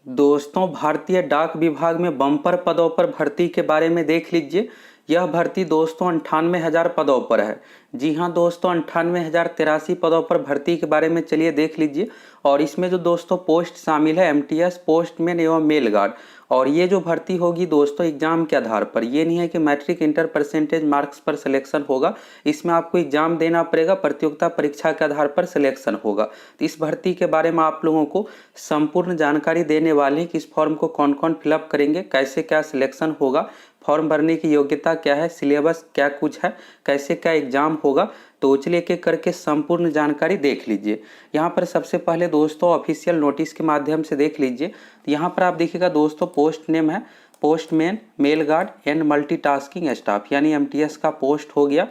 दोस्तों, भारतीय डाक विभाग में बम्पर पदों पर भर्ती के बारे में देख लीजिए। यह भर्ती दोस्तों 98,000 पदों पर है। जी हाँ दोस्तों, 98,083 पदों पर भर्ती के बारे में चलिए देख लीजिए। और इसमें जो दोस्तों पोस्ट शामिल है एमटीएस, पोस्टमैन एवं मेल गार्ड। और ये जो भर्ती होगी दोस्तों एग्जाम के आधार पर, ये नहीं है कि मैट्रिक इंटर परसेंटेज मार्क्स पर सिलेक्शन होगा। इसमें आपको एग्जाम देना पड़ेगा, प्रतियोगिता परीक्षा के आधार पर सिलेक्शन होगा। तो इस भर्ती के बारे में आप लोगों को संपूर्ण जानकारी देने वाले हैं कि इस फॉर्म को कौन कौन फिलअप करेंगे, कैसे क्या सिलेक्शन होगा, फॉर्म भरने की योग्यता क्या है, सिलेबस क्या कुछ है, कैसे क्या एग्जाम होगा। तो चलिए एक एक करके संपूर्ण जानकारी देख लीजिए। यहाँ पर सबसे पहले दोस्तों ऑफिशियल नोटिस के माध्यम से देख लीजिए। तो यहाँ पर आप देखिएगा दोस्तों पोस्ट नेम है postman, mail guard and multitasking staff, यानी एमटीएस का पोस्ट हो गया।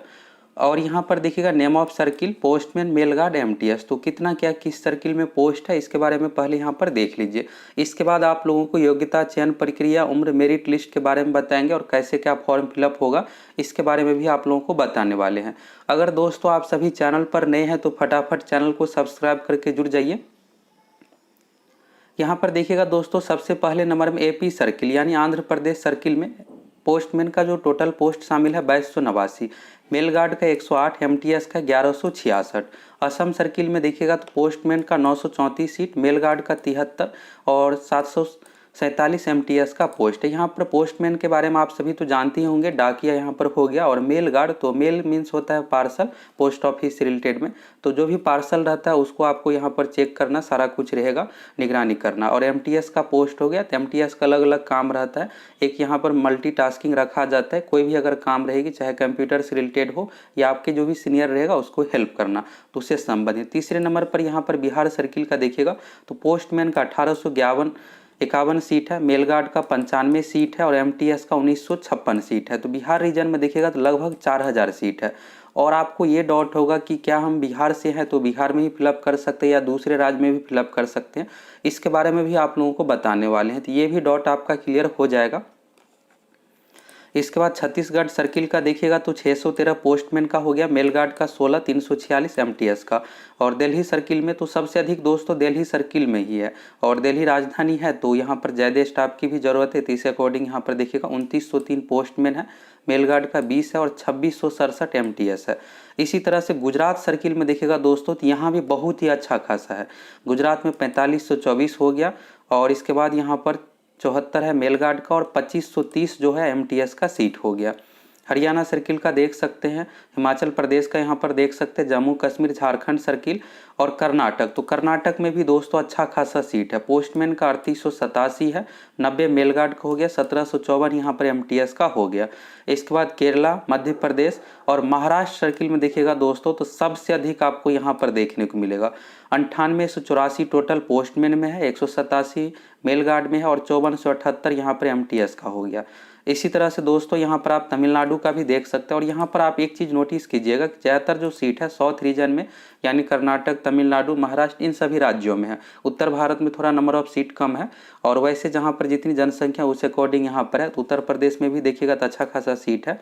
और यहाँ पर देखिएगा name of circle postman, mail guard, MTS. तो कितना क्या किस सर्किल में पोस्ट है इसके बारे में पहले यहाँ पर देख लीजिए। इसके बाद आप लोगों को योग्यता, चयन प्रक्रिया, उम्र, मेरिट लिस्ट के बारे में बताएंगे और कैसे क्या फॉर्म फिलअप होगा इसके बारे में भी आप लोगों को बताने वाले हैं। अगर दोस्तों आप सभी चैनल पर नए हैं तो फटाफट चैनल को सब्सक्राइब करके जुड़ जाइए। यहाँ पर देखिएगा दोस्तों सबसे पहले नंबर में एपी सर्किल यानी आंध्र प्रदेश सर्किल में पोस्टमैन का जो टोटल पोस्ट शामिल है 2289, मेल गार्ड का 108, एमटीएस का 1166। असम सर्किल में देखिएगा तो पोस्टमैन का 934 सीट, मेल गार्ड का 73 और 747 एमटीएस का पोस्ट है। यहाँ पर पोस्टमैन के बारे में आप सभी तो जानते ही होंगे, डाकिया यहाँ पर हो गया। और मेल गार्ड, तो मेल मीन्स होता है पार्सल, पोस्ट ऑफिस से रिलेटेड में। तो जो भी पार्सल रहता है उसको आपको यहाँ पर चेक करना, सारा कुछ रहेगा, निगरानी करना। और एमटीएस का पोस्ट हो गया, तो एमटीएस का अलग अलग काम रहता है। एक यहाँ पर मल्टीटास्किंग रखा जाता है, कोई भी अगर काम रहेगी चाहे कंप्यूटर से रिलेटेड हो या आपके जो भी सीनियर रहेगा उसको हेल्प करना, तो उससे संबंधित। तीसरे नंबर पर यहाँ पर बिहार सर्किल का देखिएगा तो पोस्टमैन का 1851 सीट है, मेल गार्ड का 95 सीट है और एमटीएस का 1956 सीट है। तो बिहार रीजन में देखिएगा तो लगभग 4000 सीट है। और आपको ये डाउट होगा कि क्या हम बिहार से हैं तो बिहार में ही फिलअप कर सकते हैं या दूसरे राज्य में भी फिलअप कर सकते हैं, इसके बारे में भी आप लोगों को बताने वाले हैं। तो ये भी डाउट आपका क्लियर हो जाएगा। इसके बाद छत्तीसगढ़ सर्किल का देखिएगा तो 613 पोस्टमैन का हो गया, मेल गार्ड का 16, 346 एमटीएस का। और दिल्ली सर्किल में तो सबसे अधिक दोस्तों दिल्ली सर्किल में ही है और दिल्ली राजधानी है तो यहाँ पर ज़्यादा स्टाफ की भी जरूरत है। तो इस अकॉर्डिंग यहाँ पर देखिएगा 2903 पोस्टमैन है, मेल गार्ड का 20 है और 2667 एमटीएस है। इसी तरह से गुजरात सर्किल में देखिएगा दोस्तों तो यहाँ भी बहुत ही अच्छा खासा है। गुजरात में 4524 हो गया और इसके बाद यहाँ पर 74 है मेल गार्ड का और 2530 जो है एमटीएस का सीट हो गया। हरियाणा सर्किल का देख सकते हैं, हिमाचल प्रदेश का यहाँ पर देख सकते हैं, जम्मू कश्मीर, झारखंड सर्किल और कर्नाटक। तो कर्नाटक में भी दोस्तों अच्छा खासा सीट है। पोस्टमैन का 3887 है, 90 मेल गार्ड का हो गया, 1754 यहाँ पर एमटीएस का हो गया। इसके बाद केरला, मध्य प्रदेश और महाराष्ट्र सर्किल में देखिएगा दोस्तों तो सबसे अधिक आपको यहाँ पर देखने को मिलेगा। 9884 टोटल पोस्टमैन में है, 187 मेल गार्ड में है और 5478 यहाँ पर एमटीएस का हो गया। इसी तरह से दोस्तों यहाँ पर आप तमिलनाडु का भी देख सकते हैं। और यहाँ पर आप एक चीज़ नोटिस कीजिएगा कि ज़्यादातर जो सीट है साउथ रीजन में यानी कर्नाटक, तमिलनाडु, महाराष्ट्र, इन सभी राज्यों में है। उत्तर भारत में थोड़ा नंबर ऑफ सीट कम है और वैसे जहाँ पर जितनी जनसंख्या उस अकॉर्डिंग यहाँ पर है। तो उत्तर प्रदेश में भी देखिएगा तो अच्छा खासा सीट है,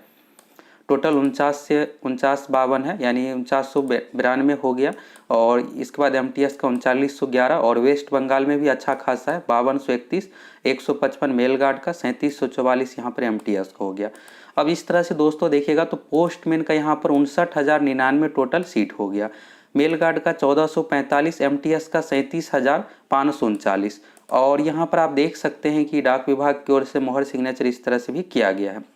टोटल 49 से 4952 है यानी 4992 हो गया। और इसके बाद एमटीएस का 3911 और वेस्ट बंगाल में भी अच्छा खासा है, 5231, 155 मेल गार्ड का, 3744 यहाँ पर एमटीएस का हो गया। अब इस तरह से दोस्तों देखिएगा तो पोस्टमैन का यहाँ पर 59,099 टोटल सीट हो गया, मेल गार्ड का 1445, एमटीएस का 37,539। और यहाँ पर आप देख सकते हैं कि डाक विभाग की ओर से मोहर सिग्नेचर इस तरह से भी किया गया है।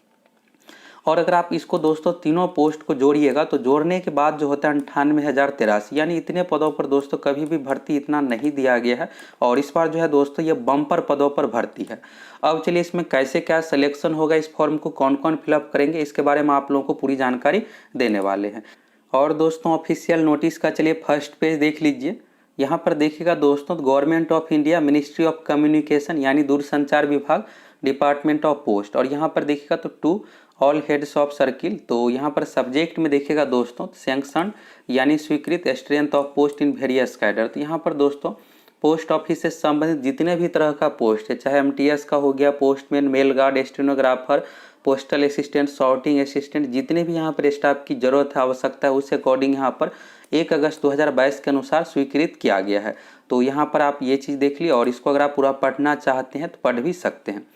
और अगर आप इसको दोस्तों तीनों पोस्ट को जोड़िएगा तो जोड़ने के बाद जो होता है 98,083, यानी इतने पदों पर दोस्तों कभी भी भर्ती इतना नहीं दिया गया है। और इस बार जो है दोस्तों ये बम्पर पदों पर भर्ती है। अब चलिए इसमें कैसे क्या सिलेक्शन होगा, इस फॉर्म को कौन कौन फिलअप करेंगे, इसके बारे में आप लोगों को पूरी जानकारी देने वाले हैं। और दोस्तों ऑफिशियल नोटिस का चलिए फर्स्ट पेज देख लीजिए। यहाँ पर देखिएगा दोस्तों government of India, ministry of communication यानी दूरसंचार विभाग, डिपार्टमेंट ऑफ पोस्ट। और यहाँ पर देखिएगा तो to all heads of circle. तो यहाँ पर सब्जेक्ट में देखिएगा दोस्तों सैंक्शन यानी स्वीकृत, strength of post in various cadre. तो यहाँ पर दोस्तों पोस्ट ऑफिस से संबंधित जितने भी तरह का पोस्ट है, चाहे एमटीएस का हो गया, postman, mail guard, stenographer, postal assistant, sorting assistant, जितने भी यहाँ पर स्टाफ की जरूरत है, आवश्यकता है, उस अकॉर्डिंग यहाँ पर 1 अगस्त 2022 के अनुसार स्वीकृत किया गया है। तो यहाँ पर आप ये चीज़ देख ली और इसको अगर आप पूरा पढ़ना चाहते हैं तो पढ़ भी सकते हैं।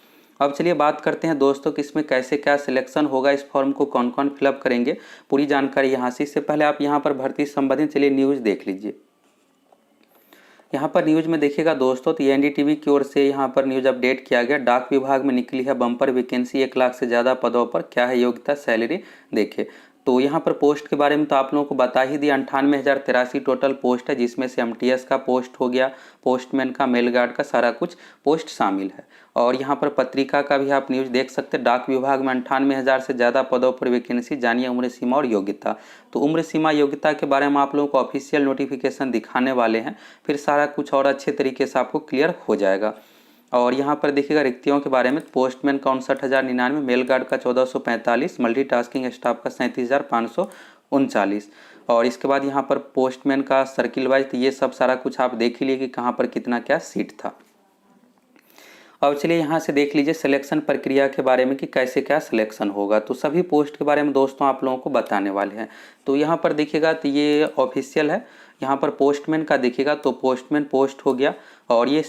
अब चलिए बात करते हैं दोस्तों कि इसमें कैसे क्या सिलेक्शन होगा, इस फॉर्म को कौन कौन फिलअप करेंगे, पूरी जानकारी यहाँ से। इससे पहले आप यहाँ पर भर्ती संबंधित चलिए न्यूज़ देख लीजिए। यहाँ पर न्यूज़ में देखिएगा दोस्तों तो एनडीटीवी की ओर से यहाँ पर न्यूज़ अपडेट किया गया। डाक विभाग में निकली है बम्पर वैकेंसी, 1 लाख से ज़्यादा पदों पर, क्या है योग्यता सैलरी देखिए। तो यहाँ पर पोस्ट के बारे में तो आप लोगों को बता ही दिया, 98,083 टोटल पोस्ट है, जिसमें से एमटीएस का पोस्ट हो गया, पोस्टमैन का, मेल गार्ड का, सारा कुछ पोस्ट शामिल है। और यहाँ पर पत्रिका का भी आप न्यूज़ देख सकते हैं। डाक विभाग में 98,000 से ज़्यादा पदों पर वैकेंसी, जानिए उम्र सीमा और योग्यता। तो उम्र सीमा योग्यता के बारे में आप लोगों को ऑफिशियल नोटिफिकेशन दिखाने वाले हैं, फिर सारा कुछ और अच्छे तरीके से आपको क्लियर हो जाएगा। और यहाँ पर देखिएगा रिक्तियों के बारे में, पोस्टमैन का 59,099, मेल गार्ड का 1445, मल्टीटास्किंग स्टाफ का 37,539। और इसके बाद यहाँ पर पोस्टमैन का सर्किल वाइज, तो ये सब सारा कुछ आप देख ही लिए कि कहाँ पर कितना क्या सीट था। अब चलिए यहाँ से देख लीजिए सिलेक्शन प्रक्रिया के बारे में कि कैसे क्या सिलेक्शन होगा। तो सभी पोस्ट के बारे में दोस्तों आप लोगों को बताने वाले हैं। तो यहाँ पर देखिएगा तो ये ऑफिशियल है। यहाँ पर पोस्टमैन का देखिएगा तो पोस्टमैन पोस्ट हो गया, और ये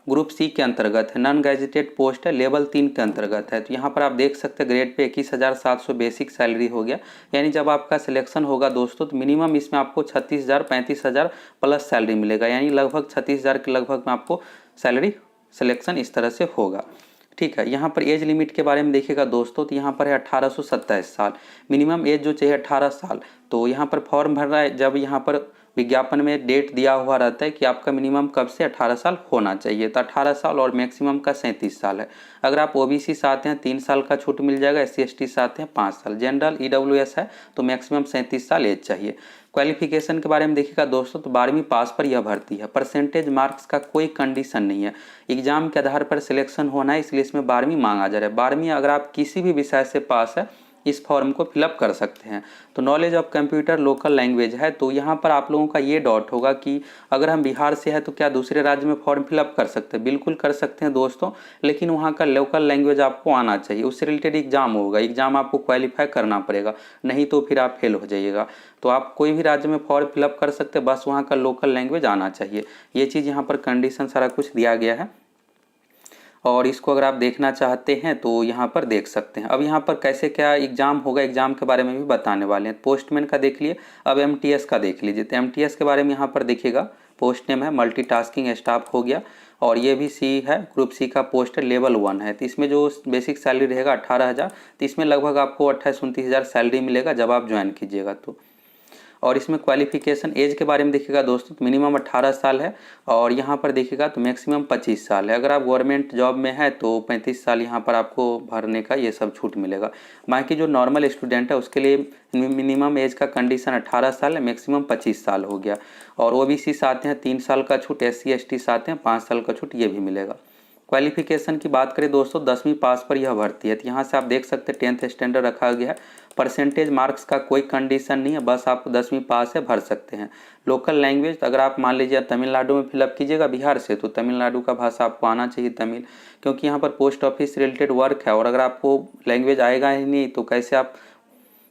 ग्रुप सी के अंतर्गत है, नॉन गैजेटेड पोस्ट है, लेवल 3 के अंतर्गत है। तो यहाँ पर आप देख सकते हैं ग्रेड पे 21,700 बेसिक सैलरी हो गया। यानी जब आपका सिलेक्शन होगा दोस्तों तो मिनिमम इसमें आपको 36,000 35,000 प्लस सैलरी मिलेगा, यानी लगभग 36,000 के लगभग में आपको सैलरी सिलेक्शन इस तरह से होगा। ठीक है, यहाँ पर एज लिमिट के बारे में देखिएगा दोस्तों तो यहाँ पर है 1827 साल, मिनिमम एज जो चाहिए 18 साल। तो यहाँ पर फॉर्म भर रहा है, जब यहाँ पर विज्ञापन में डेट दिया हुआ रहता है कि आपका मिनिमम कब से 18 साल होना चाहिए, तो 18 साल और मैक्सिमम का 37 साल है। अगर आप ओबीसी से आते हैं 3 साल का छूट मिल जाएगा, SC/ST से आते हैं 5 साल, जनरल EWS है तो मैक्सिमम 37 साल एज चाहिए। क्वालिफिकेशन के बारे में देखिएगा दोस्तों तो 12वीं पास पर यह भर्ती है। परसेंटेज मार्क्स का कोई कंडीशन नहीं है, एग्जाम के आधार पर सिलेक्शन होना है, इसलिए इसमें 12वीं मांगा जा रहा है। 12वीं अगर आप किसी भी विषय से पास है इस फॉर्म को फिलअप कर सकते हैं। तो knowledge of computer local language है। तो यहाँ पर आप लोगों का ये डाउट होगा कि अगर हम बिहार से है तो क्या दूसरे राज्य में फॉर्म फिलअप कर सकते हैं? बिल्कुल कर सकते हैं दोस्तों, लेकिन वहाँ का लोकल लैंग्वेज आपको आना चाहिए, उससे रिलेटेड एग्जाम होगा, एग्जाम आपको क्वालिफाई करना पड़ेगा, नहीं तो फिर आप फेल हो जाइएगा। तो आप कोई भी राज्य में फॉर्म फिलअप कर सकते हैं, बस वहाँ का लोकल लैंग्वेज आना चाहिए। ये चीज़ यहाँ पर कंडीशन सारा कुछ दिया गया है, और इसको अगर आप देखना चाहते हैं तो यहाँ पर देख सकते हैं। अब यहाँ पर कैसे क्या एग्जाम होगा, एग्जाम के बारे में भी बताने वाले हैं। पोस्टमैन का देख लिए, अब एमटीएस का देख लीजिए। तो एमटीएस के बारे में यहाँ पर देखिएगा, पोस्ट नेम है मल्टीटास्किंग स्टाफ हो गया, और ये भी सी है, ग्रुप सी का पोस्ट है, लेवल 1 है। तो इसमें जो बेसिक सैलरी रहेगा 18,000, तो इसमें लगभग आपको 28-29,000 सैलरी मिलेगा जब आप ज्वाइन कीजिएगा तो। और इसमें क्वालिफिकेशन एज के बारे में देखिएगा दोस्तों तो मिनिमम 18 साल है, और यहाँ पर देखिएगा तो मैक्सिमम 25 साल है। अगर आप गवर्नमेंट जॉब में है तो 35 साल यहाँ पर आपको भरने का ये सब छूट मिलेगा। बाकी जो नॉर्मल स्टूडेंट है उसके लिए मिनिमम एज का कंडीशन 18 साल है, मैक्सिमम 25 साल हो गया। और ओबीसी से आते हैं 3 साल का छूट, SC/ST से आते हैं 5 साल का छूट, ये भी मिलेगा। क्वालिफिकेशन की बात करें दोस्तों 10वीं पास पर यह भर्ती है। तो यहाँ से आप देख सकते हैं 10th स्टैंडर्ड रखा गया है। परसेंटेज मार्क्स का कोई कंडीशन नहीं है, बस आपको 10वीं पास है, भर सकते हैं। लोकल लैंग्वेज अगर आप मान लीजिए तमिलनाडु में फिलअप कीजिएगा बिहार से, तो तमिलनाडु का भाषा आपको आना चाहिए तमिल, क्योंकि यहाँ पर पोस्ट ऑफिस रिलेटेड वर्क है, और अगर आपको लैंग्वेज आएगा ही नहीं तो कैसे आप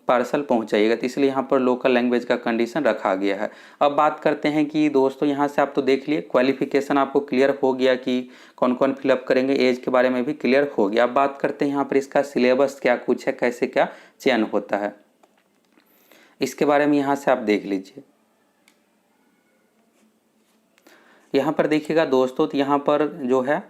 पार्सल पहुंचाइएगा। तो इसलिए यहाँ पर लोकल लैंग्वेज का कंडीशन रखा गया है। अब बात करते हैं कि दोस्तों यहाँ से आप तो देख लिए क्वालिफिकेशन आपको क्लियर हो गया कि कौन कौन फिलअप करेंगे, एज के बारे में भी क्लियर हो गया। अब बात करते हैं यहाँ पर इसका सिलेबस क्या कुछ है, कैसे क्या चयन होता है, इसके बारे में यहाँ से आप देख लीजिए। यहाँ पर देखिएगा दोस्तों तो यहाँ पर जो है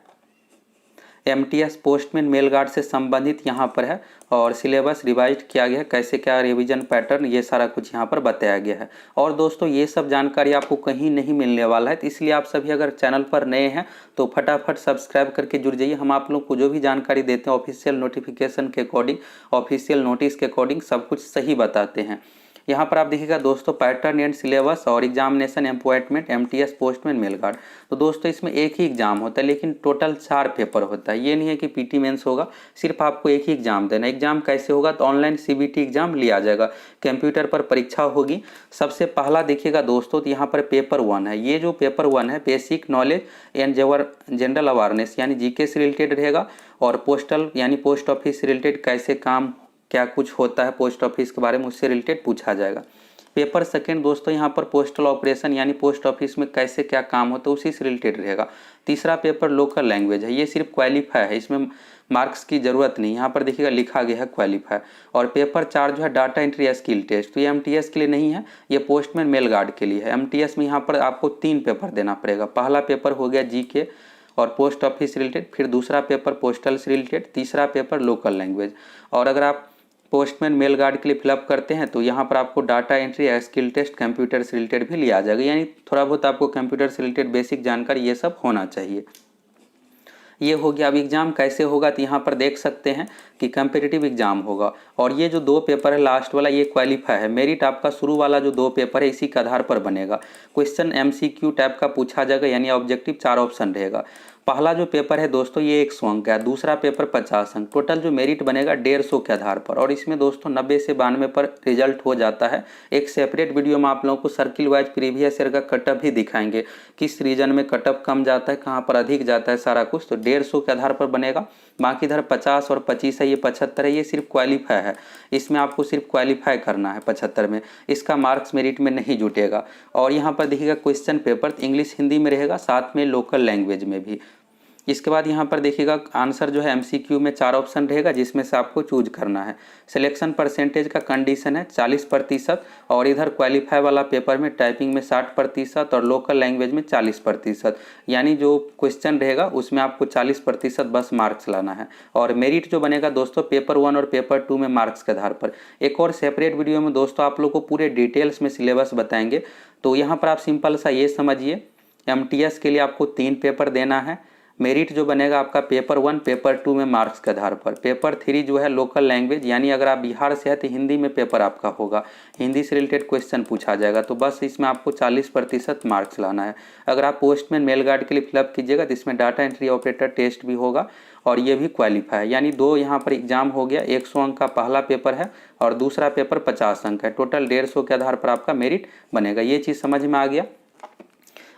एमटीएस पोस्टमैन मेल गार्ड से संबंधित यहाँ पर है, और सिलेबस रिवाइज किया गया है, कैसे क्या रिवीजन पैटर्न, ये सारा कुछ यहाँ पर बताया गया है। और दोस्तों ये सब जानकारी आपको कहीं नहीं मिलने वाला है, तो इसलिए आप सभी अगर चैनल पर नए हैं तो फटाफट सब्सक्राइब करके जुड़ जाइए। हम आप लोग को जो भी जानकारी देते हैं ऑफिशियल नोटिफिकेशन के अकॉर्डिंग, ऑफिशियल नोटिस के अकॉर्डिंग सब कुछ सही बताते हैं। यहाँ पर आप देखिएगा दोस्तों पैटर्न एंड सिलेबस और examination appointment MTS postman mail guard. तो दोस्तों इसमें एक ही एग्जाम होता है, लेकिन टोटल 4 पेपर होता है। ये नहीं है कि पीटी मेंस होगा, सिर्फ आपको एक ही एग्जाम देना। एग्जाम कैसे होगा तो ऑनलाइन सीबीटी एग्जाम लिया जाएगा, कंप्यूटर पर परीक्षा होगी। सबसे पहला देखिएगा दोस्तों तो यहाँ पर पेपर 1 है। ये जो पेपर 1 है basic knowledge and general awareness यानी जीके से रिलेटेड रहेगा, और पोस्टल यानी पोस्ट ऑफिस से रिलेटेड कैसे काम क्या कुछ होता है पोस्ट ऑफिस के बारे में, उससे रिलेटेड पूछा जाएगा। पेपर सेकंड दोस्तों यहाँ पर पोस्टल ऑपरेशन यानी पोस्ट ऑफिस में कैसे क्या काम होता है उसी से रिलेटेड रहेगा। तीसरा पेपर लोकल लैंग्वेज है, ये सिर्फ क्वालिफाई है, इसमें मार्क्स की ज़रूरत नहीं, यहाँ पर देखिएगा लिखा गया है क्वालिफाई। और पेपर 4 जो है डाटा एंट्री स्किल टेस्ट, तो ये एमटीएस के लिए नहीं है, ये पोस्टमैन मेल गार्ड के लिए है। एमटीएस में यहाँ पर आपको 3 पेपर देना पड़ेगा। पहला पेपर हो गया जीके और पोस्ट ऑफिस रिलेटेड, फिर दूसरा पेपर पोस्टल से रिलेटेड, तीसरा पेपर लोकल लैंग्वेज। और अगर आप पोस्टमैन मेल गार्ड के लिए फिलअप करते हैं तो यहाँ पर आपको data entry skill test computer से रिलेटेड भी लिया जाएगा, यानी थोड़ा बहुत आपको कंप्यूटर से रिलेटेड बेसिक जानकारी ये सब होना चाहिए। ये हो गया। अब एग्ज़ाम कैसे होगा तो यहाँ पर देख सकते हैं कि कम्पिटिटिव एग्जाम होगा और ये जो 2 पेपर है लास्ट वाला ये क्वालिफाई है। मेरिट आपका शुरू वाला जो 2 पेपर है इसी के आधार पर बनेगा। क्वेश्चन एमसीक्यू टाइप का पूछा जाएगा, यानी ऑब्जेक्टिव 4 ऑप्शन रहेगा। पहला जो पेपर है दोस्तों ये 100 अंक का है, दूसरा पेपर 50 अंक, टोटल जो मेरिट बनेगा 150 के आधार पर। और इसमें दोस्तों 90 से 92 पर रिजल्ट हो जाता है। एक सेपरेट वीडियो में आप लोगों को सर्किल वाइज प्रीवियस ईयर का कटअप भी दिखाएंगे, किस रीजन में कटअप कम जाता है, कहाँ पर अधिक जाता है, सारा कुछ। तो 150 के आधार पर बनेगा। बाकी इधर 50 और 25 है, ये 75 है, ये सिर्फ क्वालिफाई है। इसमें आपको सिर्फ क्वालिफाई करना है 75 में, इसका मार्क्स मेरिट में नहीं जुटेगा। और यहाँ पर देखिएगा क्वेश्चन पेपर इंग्लिश हिंदी में रहेगा, साथ में लोकल लैंग्वेज में भी। इसके बाद यहाँ पर देखिएगा आंसर जो है एमसीक्यू में 4 ऑप्शन रहेगा, जिसमें से आपको चूज करना है। सिलेक्शन परसेंटेज का कंडीशन है 40%, और इधर क्वालिफाई वाला पेपर में टाइपिंग में 60% और लोकल लैंग्वेज में 40%, यानी जो क्वेश्चन रहेगा उसमें आपको 40% बस मार्क्स लाना है। और मेरिट जो बनेगा दोस्तों पेपर 1 और पेपर 2 में मार्क्स के आधार पर। एक और सेपरेट वीडियो में दोस्तों आप लोग को पूरे डिटेल्स में सिलेबस बताएंगे। तो यहाँ पर आप सिंपल सा ये समझिए, एमटीएस के लिए आपको 3 पेपर देना है। मेरिट जो बनेगा आपका पेपर 1 पेपर 2 में मार्क्स के आधार पर। पेपर 3 जो है लोकल लैंग्वेज, यानी अगर आप बिहार से है तो हिंदी में पेपर आपका होगा, हिंदी से रिलेटेड क्वेश्चन पूछा जाएगा। तो बस इसमें आपको 40% मार्क्स लाना है। अगर आप पोस्टमैन मेल गार्ड के लिए फिलअप कीजिएगा तो इसमें डाटा एंट्री ऑपरेटर टेस्ट भी होगा और ये भी क्वालिफाई है, यानी 2 यहाँ पर एग्जाम हो गया। 100 अंक का पहला पेपर है और दूसरा पेपर 50 अंक है, टोटल 150 के आधार पर आपका मेरिट बनेगा। ये चीज़ समझ में आ गया।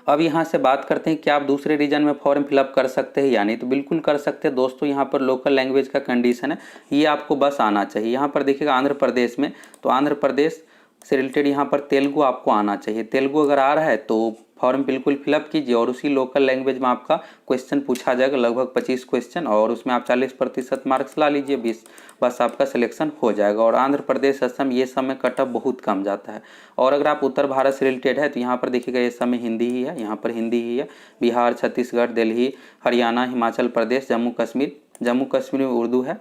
अब यहाँ से बात करते हैं कि आप दूसरे रीजन में फॉर्म फिलअप कर सकते हैं या नहीं, तो बिल्कुल कर सकते हैं दोस्तों। यहाँ पर लोकल लैंग्वेज का कंडीशन है, ये आपको बस आना चाहिए। यहाँ पर देखिएगा आंध्र प्रदेश में, तो आंध्र प्रदेश से रिलेटेड यहाँ पर तेलुगु आपको आना चाहिए। तेलुगु अगर आ रहा है तो फॉर्म बिल्कुल फिलअप कीजिए और उसी लोकल लैंग्वेज में आपका क्वेश्चन पूछा जाएगा, लगभग 25 क्वेश्चन, और उसमें आप 40% मार्क्स ला लीजिए, 20 बस आपका सिलेक्शन हो जाएगा। और आंध्र प्रदेश, असम ये सब में कटअप बहुत कम जाता है। और अगर आप उत्तर भारत से रिलेटेड है तो यहाँ पर देखिएगा ये सब में हिंदी ही है, यहाँ पर हिंदी ही है। बिहार, छत्तीसगढ़, दिल्ली, हरियाणा, हिमाचल प्रदेश, जम्मू कश्मीर में उर्दू है,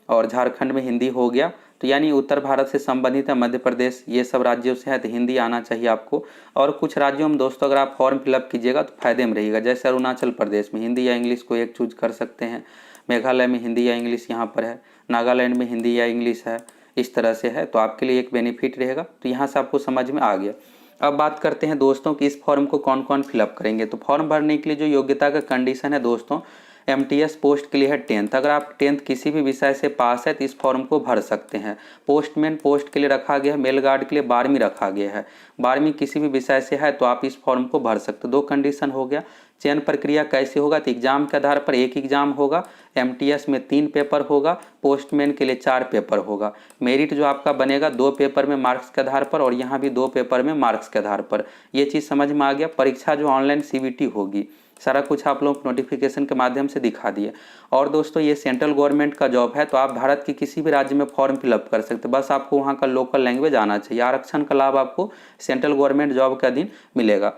और झारखंड में हिंदी हो गया। तो यानी उत्तर भारत से संबंधित है, मध्य प्रदेश, ये सब राज्यों से है तो हिंदी आना चाहिए आपको। और कुछ राज्यों में दोस्तों अगर आप फॉर्म फिलअप कीजिएगा तो फायदे में रहिएगा, जैसे अरुणाचल प्रदेश में हिंदी या इंग्लिश को एक चूज कर सकते हैं, मेघालय में हिंदी या इंग्लिश यहाँ पर है, नागालैंड में हिंदी या इंग्लिश है, इस तरह से है, तो आपके लिए एक बेनिफिट रहेगा। तो यहाँ से आपको समझ में आ गया। अब बात करते हैं दोस्तों कि इस फॉर्म को कौन कौन फिलअप करेंगे। तो फॉर्म भरने के लिए जो योग्यता का कंडीशन है दोस्तों, एमटीएस पोस्ट के लिए है 10th। अगर आप 10th किसी भी विषय से पास है तो इस फॉर्म को भर सकते हैं। पोस्टमैन पोस्ट के लिए रखा गया है, मेल गार्ड के लिए 12वीं रखा गया है। 12वीं किसी भी विषय से है तो आप इस फॉर्म को भर सकते हो। 2 कंडीशन हो गया। चयन प्रक्रिया कैसे होगा तो एग्जाम के आधार पर 1 एग्जाम होगा, एमटीएस में 3 पेपर होगा, पोस्टमैन के लिए 4 पेपर होगा। मेरिट जो आपका बनेगा 2 पेपर में मार्क्स के आधार पर और यहाँ भी 2 पेपर में मार्क्स के आधार पर। ये चीज़ समझ में आ गया। परीक्षा जो ऑनलाइन सीबीटी होगी, सारा कुछ आप लोग नोटिफिकेशन के माध्यम से दिखा दिए। और दोस्तों ये सेंट्रल गवर्नमेंट का जॉब है, तो आप भारत के किसी भी राज्य में फॉर्म फिलअप कर सकते हैं, बस आपको वहाँ का लोकल लैंग्वेज आना चाहिए। आरक्षण का लाभ आपको सेंट्रल गवर्नमेंट जॉब के अधीन मिलेगा।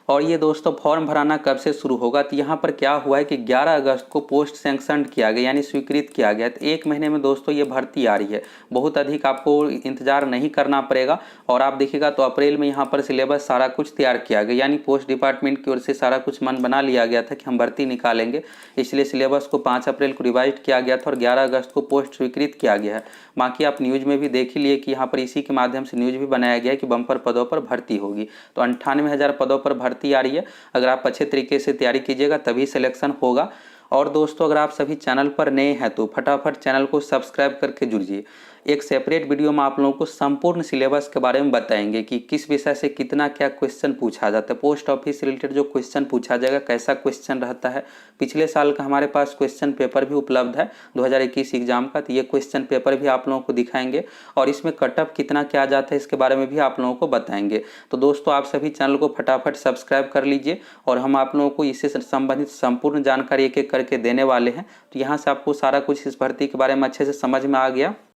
और ये दोस्तों फॉर्म भराना कब से शुरू होगा तो यहाँ पर क्या हुआ है कि 11 अगस्त को पोस्ट सैंक्शन किया गया, यानी स्वीकृत किया गया। तो 1 महीने में दोस्तों ये भर्ती आ रही है, बहुत अधिक आपको इंतजार नहीं करना पड़ेगा। और आप देखिएगा तो अप्रैल में यहाँ पर सिलेबस सारा कुछ तैयार किया गया, यानी पोस्ट डिपार्टमेंट की ओर से सारा कुछ मन बना लिया गया था कि हम भर्ती निकालेंगे, इसलिए सिलेबस को 5 अप्रैल को रिवाइज किया गया था और 11 अगस्त को पोस्ट स्वीकृत किया गया है। बाकी आप न्यूज़ में भी देख ही लिए कि यहाँ पर इसी के माध्यम से न्यूज़ भी बनाया गया है कि बम्पर पदों पर भर्ती होगी। तो 98,000 पदों पर भर्ती आ रही है। अगर आप अच्छे तरीके से तैयारी कीजिएगा तभी सिलेक्शन होगा। और दोस्तों अगर आप सभी चैनल पर नए हैं तो फटाफट चैनल को सब्सक्राइब करके जुड़िए। एक सेपरेट वीडियो में आप लोगों को संपूर्ण सिलेबस के बारे में बताएंगे कि किस विषय से कितना क्या क्वेश्चन पूछा जाता है, पोस्ट ऑफिस से रिलेटेड जो क्वेश्चन पूछा जाएगा कैसा क्वेश्चन रहता है। पिछले साल का हमारे पास क्वेश्चन पेपर भी उपलब्ध है 2021 एग्जाम का, तो ये क्वेश्चन पेपर भी आप लोगों को दिखाएंगे और इसमें कटअप कितना क्या जाता है इसके बारे में भी आप लोगों को बताएंगे। तो दोस्तों आप सभी चैनल को फटाफट सब्सक्राइब कर लीजिए और हम आप लोगों को इससे संबंधित संपूर्ण जानकारी एक एक करके देने वाले हैं। तो यहाँ से आपको सारा कुछ इस भर्ती के बारे में अच्छे से समझ में आ गया।